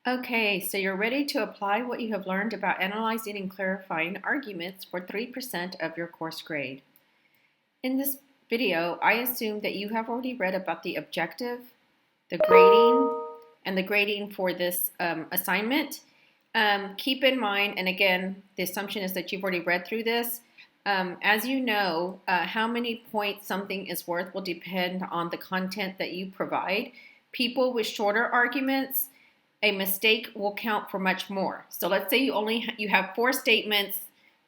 Okay, so you're ready to apply what you have learned about analyzing and clarifying arguments for 3% of your course grade. In this video, I assume that you have already read about the objective, the grading, and the grading for this assignment. Keep in mind, and again, the assumption is that you've already read through this. As you know, how many points something is worth will depend on the content that you provide. People with shorter arguments, a mistake will count for much more. So let's say you have 4 statements,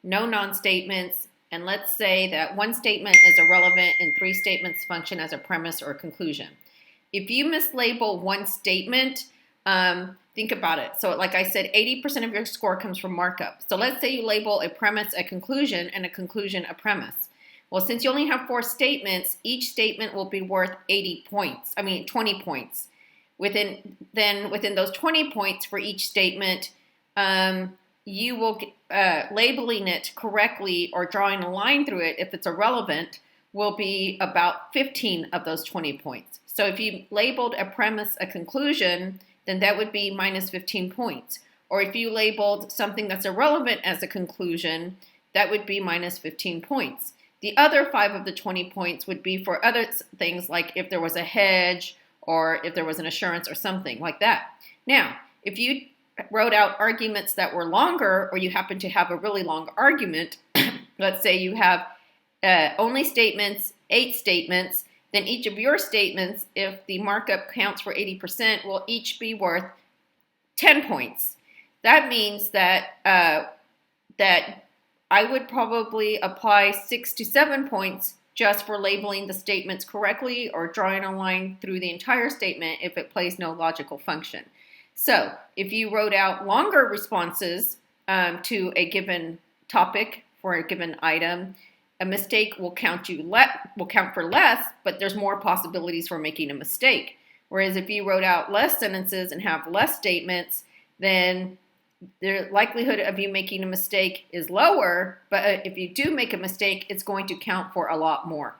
no non-statements, and let's say that 1 statement is irrelevant and 3 statements function as a premise or a conclusion. If you mislabel 1 statement, think about it. So like I said, 80% of your score comes from markup. So let's say you label a premise a conclusion and a conclusion a premise. Well, since you only have 4 statements, each statement will be worth 20 points. Within those 20 points for each statement, you will labeling it correctly or drawing a line through it if it's irrelevant will be about 15 of those 20 points. So if you labeled a premise a conclusion, then that would be minus 15 points. Or if you labeled something that's irrelevant as a conclusion, that would be minus 15 points. The other 5 of the 20 points would be for other things, like if there was a hedge or if there was an assurance or something like that. Now, if you wrote out arguments that were longer, or you happen to have a really long argument, let's say you have only statements, 8 statements, then each of your statements, if the markup counts for 80%, will each be worth 10 points. That means that that I would probably apply 6 to 7 points just for labeling the statements correctly or drawing a line through the entire statement if it plays no logical function. So if you wrote out longer responses to a given topic for a given item, a mistake will count for less, but there's more possibilities for making a mistake. Whereas if you wrote out less sentences and have less statements, then the likelihood of you making a mistake is lower, but if you do make a mistake, it's going to count for a lot more.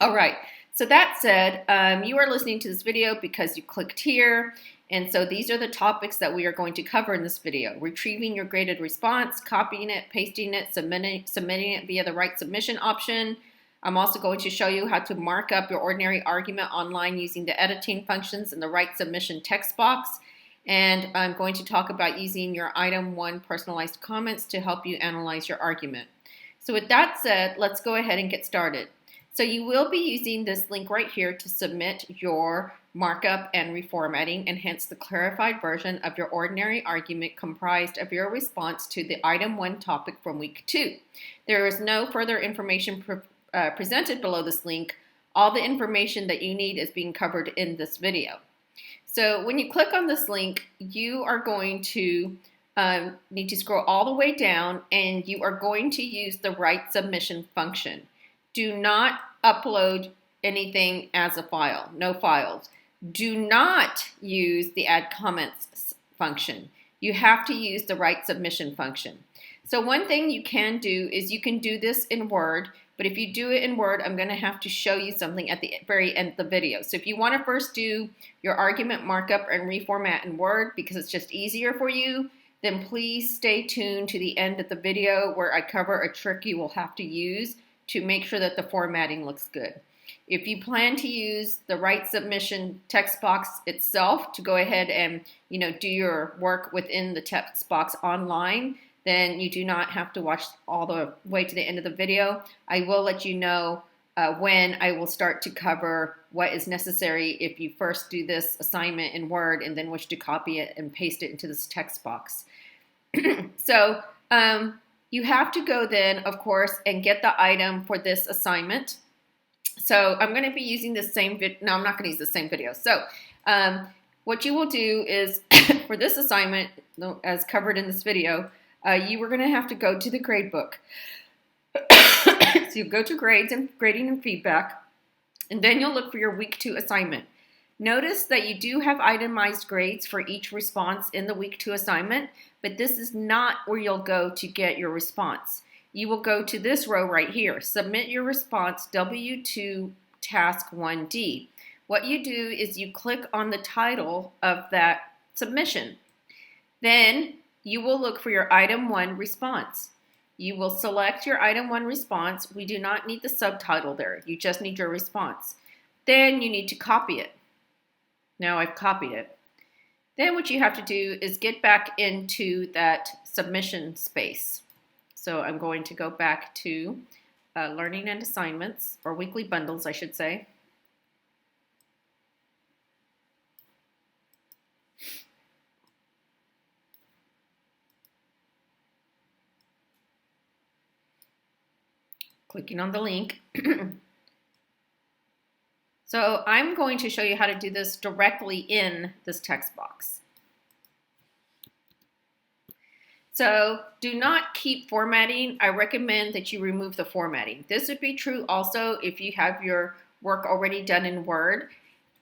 All right, so that said, you are listening to this video because you clicked here, and so these are the topics that we are going to cover in this video: retrieving your graded response, copying it, pasting it, submitting it via the right submission option. I'm also going to show you how to mark up your ordinary argument online using the editing functions in the right submission text box. And I'm going to talk about using your item 1 personalized comments to help you analyze your argument. So with that said, let's go ahead and get started. So you will be using this link right here to submit your markup and reformatting, and hence the clarified version of your ordinary argument comprised of your response to the item 1 topic from week 2. There is no further information presented below this link. All the information that you need is being covered in this video. So when you click on this link, you are going to need to scroll all the way down, and you are going to use the right submission function. Do not upload anything as a file, no files. Do not use the add comments function. You have to use the right submission function. So one thing you can do is you can do this in Word, but if you do it in Word, I'm going to have to show you something at the very end of the video. So if you want to first do your argument markup and reformat in Word because it's just easier for you, then please stay tuned to the end of the video where I cover a trick you will have to use to make sure that the formatting looks good. If you plan to use the right submission text box itself to go ahead and do your work within the text box online, then you do not have to watch all the way to the end of the video. I will let you know when I will start to cover what is necessary if you first do this assignment in Word and then wish to copy it and paste it into this text box. So you have to go then, of course, and get the item for this assignment. So I'm going to be using the same video. No, I'm not going to use the same video. So what you will do is for this assignment, as covered in this video, you are going to have to go to the gradebook. So you go to grades and grading and feedback, and then you'll look for your week 2 assignment. Notice that you do have itemized grades for each response in the week 2 assignment, but this is not where you'll go to get your response. You will go to this row right here, submit your response W2 task 1D. What you do is you click on the title of that submission. Then you will look for your item 1 response. You will select your item 1 response. We do not need the subtitle there. You just need your response. Then you need to copy it. Now I've copied it. Then what you have to do is get back into that submission space. So I'm going to go back to Learning and Assignments, or Weekly Bundles, I should say. Clicking on the link. So I'm going to show you how to do this directly in this text box. So do not keep formatting. I recommend that you remove the formatting. This would be true also if you have your work already done in Word.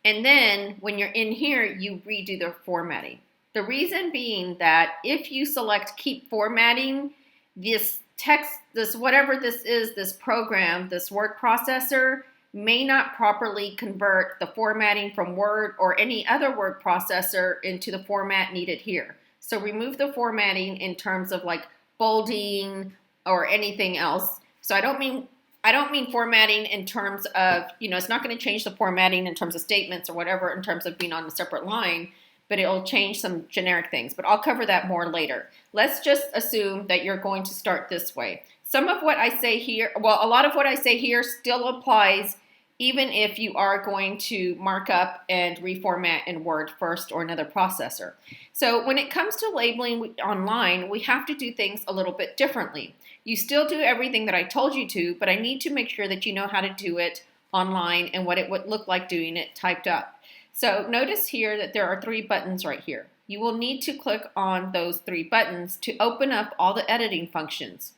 And then when you're in here, you redo the formatting. The reason being that if you select keep formatting, this text, this whatever this is, this program, this word processor, may not properly convert the formatting from Word or any other word processor into the format needed here. So remove the formatting in terms of like bolding or anything else. So I don't mean formatting in terms of, it's not going to change the formatting in terms of statements or whatever in terms of being on a separate line, but it'll change some generic things. But I'll cover that more later. Let's just assume that you're going to start this way. Some of what I say here, well, a lot of what I say here still applies even if you are going to mark up and reformat in Word first or another processor. So when it comes to labeling online, we have to do things a little bit differently. You still do everything that I told you to, but I need to make sure that you know how to do it online and what it would look like doing it typed up. So notice here that there are 3 buttons right here. You will need to click on those 3 buttons to open up all the editing functions.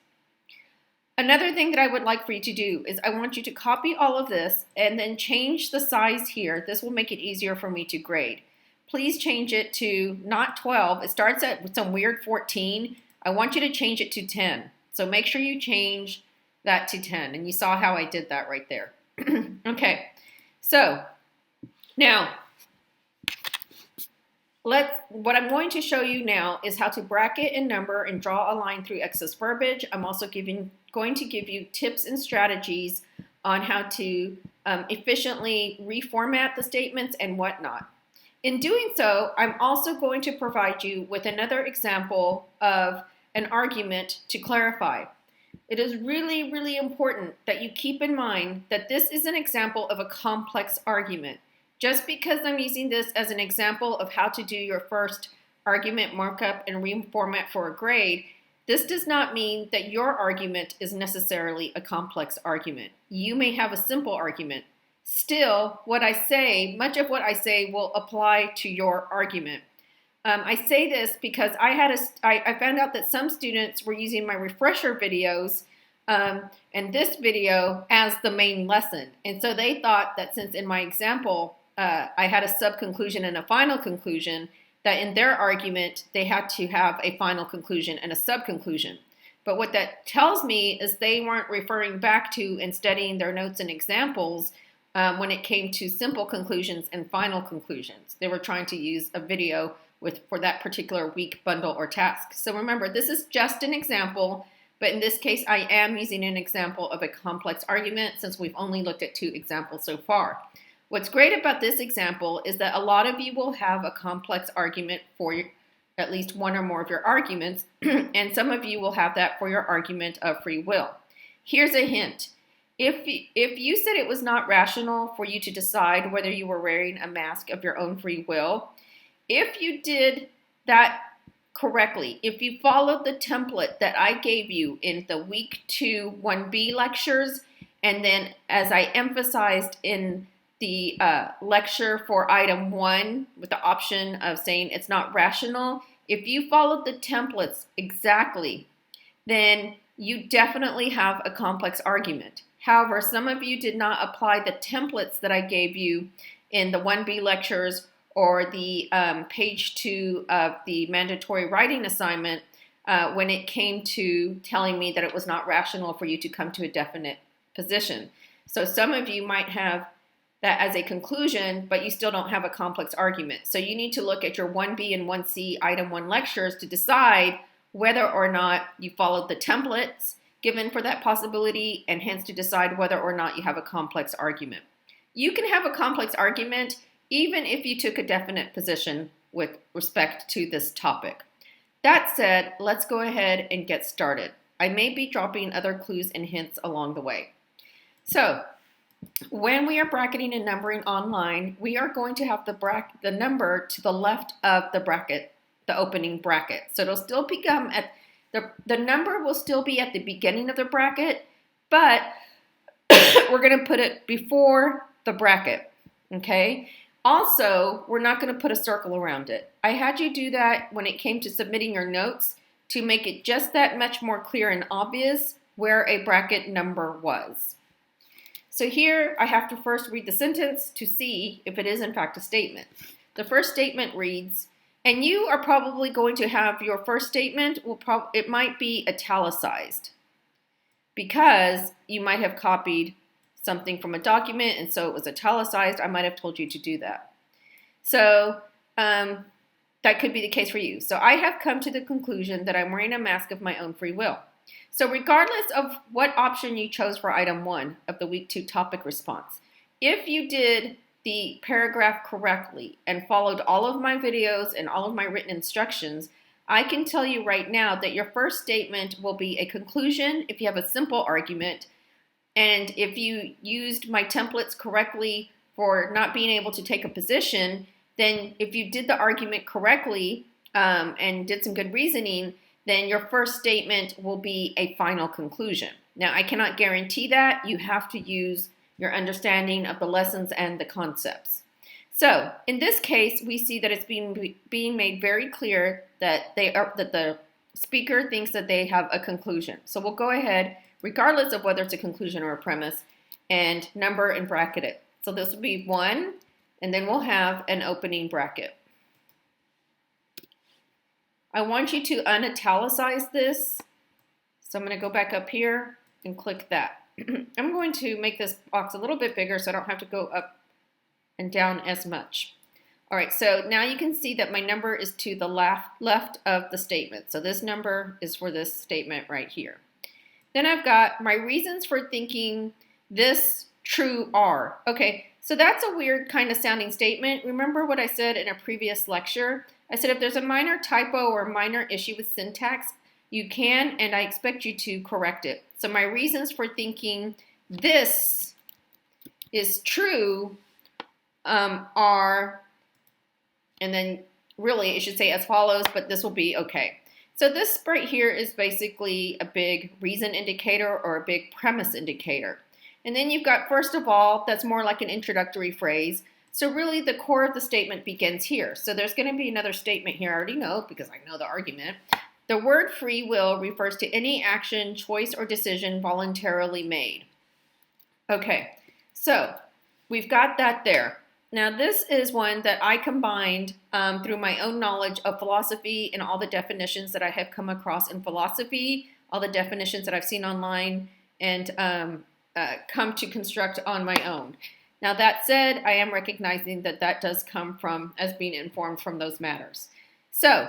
Another thing that I would like for you to do is I want you to copy all of this and then change the size here. This will make it easier for me to grade. Please change it to not 12. It starts at some weird 14. I want you to change it to 10. So make sure you change that to 10. And you saw how I did that right there. Okay, so now what I'm going to show you now is how to bracket and number and draw a line through excess verbiage. I'm also going to give you tips and strategies on how to efficiently reformat the statements and whatnot. In doing so, I'm also going to provide you with another example of an argument to clarify. It is really, really important that you keep in mind that this is an example of a complex argument. Just because I'm using this as an example of how to do your first argument markup and reformat for a grade, this does not mean that your argument is necessarily a complex argument. You may have a simple argument. Still, much of what I say will apply to your argument. I say this because I found out that some students were using my refresher videos and this video as the main lesson. And so they thought that since in my example, I had a sub-conclusion and a final conclusion, that in their argument, they had to have a final conclusion and a sub-conclusion. But what that tells me is they weren't referring back to and studying their notes and examples when it came to simple conclusions and final conclusions. They were trying to use a video for that particular week, bundle, or task. So remember, this is just an example, but in this case, I am using an example of a complex argument since we've only looked at 2 examples so far. What's great about this example is that a lot of you will have a complex argument for at least one or more of your arguments, and some of you will have that for your argument of free will. Here's a hint. If you said it was not rational for you to decide whether you were wearing a mask of your own free will, if you did that correctly, if you followed the template that I gave you in the week 2 1B lectures, and then as I emphasized in the lecture for item 1 with the option of saying it's not rational, if you followed the templates exactly, then you definitely have a complex argument. However, some of you did not apply the templates that I gave you in the 1B lectures or the page 2 of the mandatory writing assignment when it came to telling me that it was not rational for you to come to a definite position. So some of you might have that as a conclusion, but you still don't have a complex argument. So you need to look at your 1B and 1C item 1 lectures to decide whether or not you followed the templates given for that possibility, and hence to decide whether or not you have a complex argument. You can have a complex argument even if you took a definite position with respect to this topic. That said, let's go ahead and get started. I may be dropping other clues and hints along the way. So, when we are bracketing and numbering online, we are going to have the number to the left of the bracket, the opening bracket. So it'll still become at the number will still be at the beginning of the bracket, but we're going to put it before the bracket, okay? Also, we're not going to put a circle around it. I had you do that when it came to submitting your notes to make it just that much more clear and obvious where a bracket number was. So here I have to first read the sentence to see if it is in fact a statement. The first statement reads, and you are probably going to have your first statement, it might be italicized because you might have copied something from a document and so it was italicized. I might have told you to do that. So that could be the case for you. So I have come to the conclusion that I'm wearing a mask of my own free will. So regardless of what option you chose for item 1 of the week 2 topic response, if you did the paragraph correctly and followed all of my videos and all of my written instructions, I can tell you right now that your first statement will be a conclusion if you have a simple argument. And if you used my templates correctly for not being able to take a position, then if you did the argument correctly and did some good reasoning, then your first statement will be a final conclusion. Now, I cannot guarantee that. You have to use your understanding of the lessons and the concepts. So, in this case, we see that it's being made very clear that the speaker thinks that they have a conclusion. So we'll go ahead, regardless of whether it's a conclusion or a premise, and number and bracket it. So this will be 1, and then we'll have an opening bracket. I want you to unitalicize this. So I'm going to go back up here and click that. I'm going to make this box a little bit bigger so I don't have to go up and down as much. All right, so now you can see that my number is to the left of the statement. So this number is for this statement right here. Then I've got my reasons for thinking this true are. Okay, so that's a weird kind of sounding statement. Remember what I said in a previous lecture? I said if there's a minor typo or a minor issue with syntax, you can, and I expect you to correct it. So my reasons for thinking this is true are, and then really it should say as follows, but this will be okay. So this right here is basically a big reason indicator or a big premise indicator. And then you've got, first of all, that's more like an introductory phrase. So really the core of the statement begins here. So there's going to be another statement here. I already know because I know the argument. The word free will refers to any action, choice, or decision voluntarily made. Okay, so we've got that there. Now this is one that I combined through my own knowledge of philosophy and all the definitions that I have come across in philosophy, all the definitions that I've seen online, and come to construct on my own. Now that said, I am recognizing that that does come from as being informed from those matters. So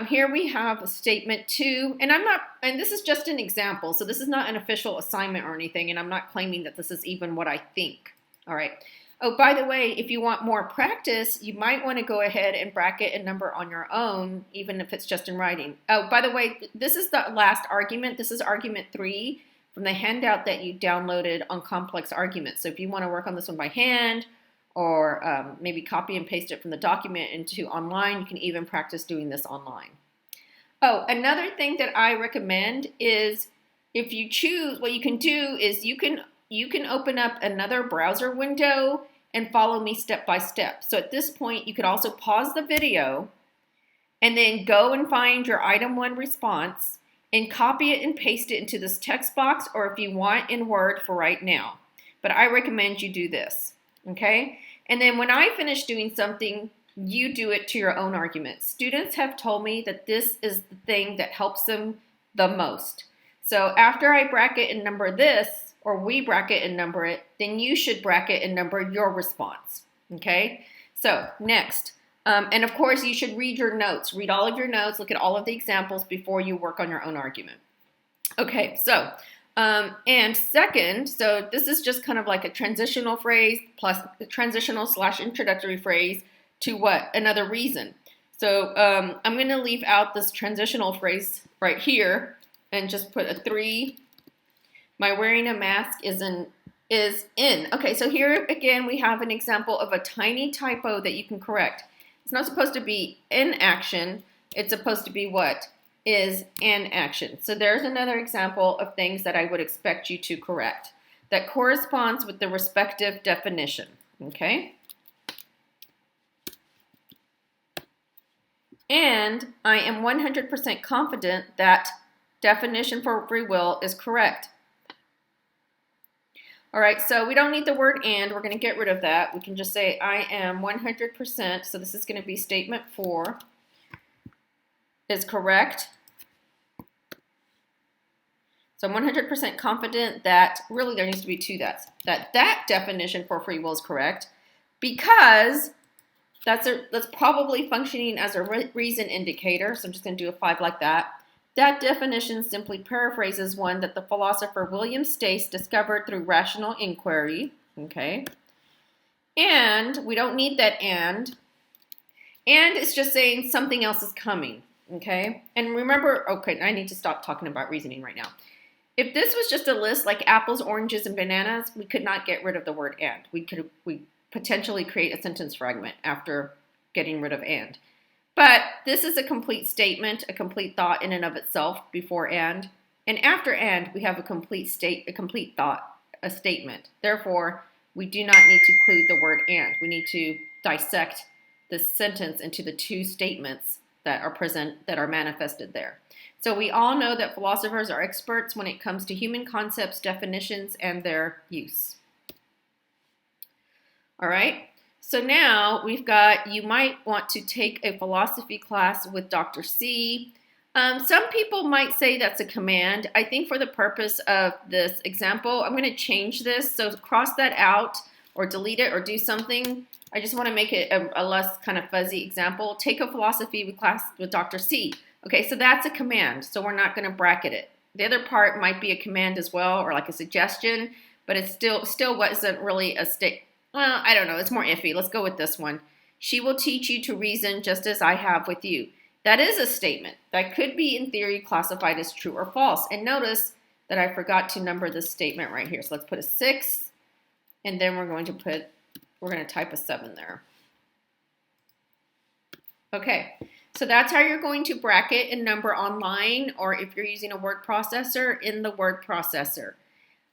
here we have statement 2, and this is just an example, so this is not an official assignment or anything, and I'm not claiming that this is even what I think. All right. Oh, by the way, if you want more practice, you might want to go ahead and bracket a number on your own, even if it's just in writing. Oh, by the way, this is the last argument. This is argument 3 from the handout that you downloaded on complex arguments. So if you want to work on this one by hand, or maybe copy and paste it from the document into online, you can even practice doing this online. Oh, another thing that I recommend is if you choose, what you can do is you can open up another browser window and follow me step by step. So at this point, you could also pause the video and then go and find your item 1 response and copy it and paste it into this text box, or if you want in Word for right now. But I recommend you do this, okay? And then when I finish doing something, you do it to your own argument. Students have told me that this is the thing that helps them the most. So after I bracket and number this, or we bracket and number it, then you should bracket and number your response. Okay, so next. And of course, you should read your notes. Read all of your notes, look at all of the examples before you work on your own argument. Okay, so, and second, so this is just kind of like a transitional phrase plus the transitional / introductory phrase to what? Another reason. So I'm going to leave out this transitional phrase right here and just put a 3. My wearing a mask is in. Okay, so here again we have an example of a tiny typo that you can correct. It's not supposed to be in action. It's supposed to be what? Is an action. So there's another example of things that I would expect you to correct that corresponds with the respective definition. Okay? And I am 100% confident that definition for free will is correct. All right, so we don't need the word and. We're going to get rid of that. We can just say I am 100%. So this is going to be statement 4 is correct. So I'm 100% confident that, really there needs to be 2 that's, that definition for free will is correct because that's probably functioning as a reason indicator. So I'm just going to do a 5 like that. That definition simply paraphrases one that the philosopher William Stace discovered through rational inquiry, okay? And we don't need that and it's just saying something else is coming, okay? And remember, okay, I need to stop talking about reasoning right now. If this was just a list like apples, oranges, and bananas, we could not get rid of the word and. We potentially create a sentence fragment after getting rid of and. But this is a complete statement, a complete thought in and of itself before and after and we have a complete thought, a statement. Therefore, we do not need to include the word and. We need to dissect the sentence into the 2 statements that are present, that are manifested there. So we all know that philosophers are experts when it comes to human concepts, definitions, and their use. All right. So now we've got, you might want to take a philosophy class with Dr. C. Some people might say that's a command. I think for the purpose of this example, I'm going to change this. So cross that out or delete it or do something. I just want to make it a less kind of fuzzy example. Take a philosophy class with Dr. C. Okay, so that's a command. So we're not going to bracket it. The other part might be a command as well or like a suggestion, but it's still wasn't really a statement. Well, I don't know. It's more iffy. Let's go with this one. She will teach you to reason just as I have with you. That is a statement that could be, in theory, classified as true or false. And notice that I forgot to number this statement right here. So let's put a 6, and then we're going to type a 7 there. Okay, so that's how you're going to bracket and number online, or if you're using a word processor, in the word processor.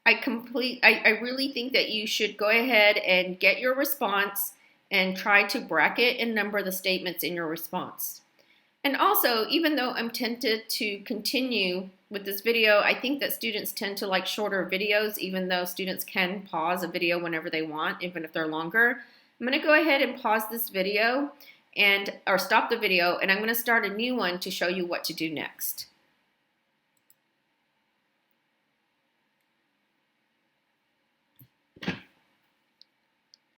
I really think that you should go ahead and get your response and try to bracket and number the statements in your response. And also, even though I'm tempted to continue with this video, I think that students tend to like shorter videos, even though students can pause a video whenever they want, even if they're longer. I'm going to go ahead and pause this video or stop the video, and I'm going to start a new one to show you what to do next.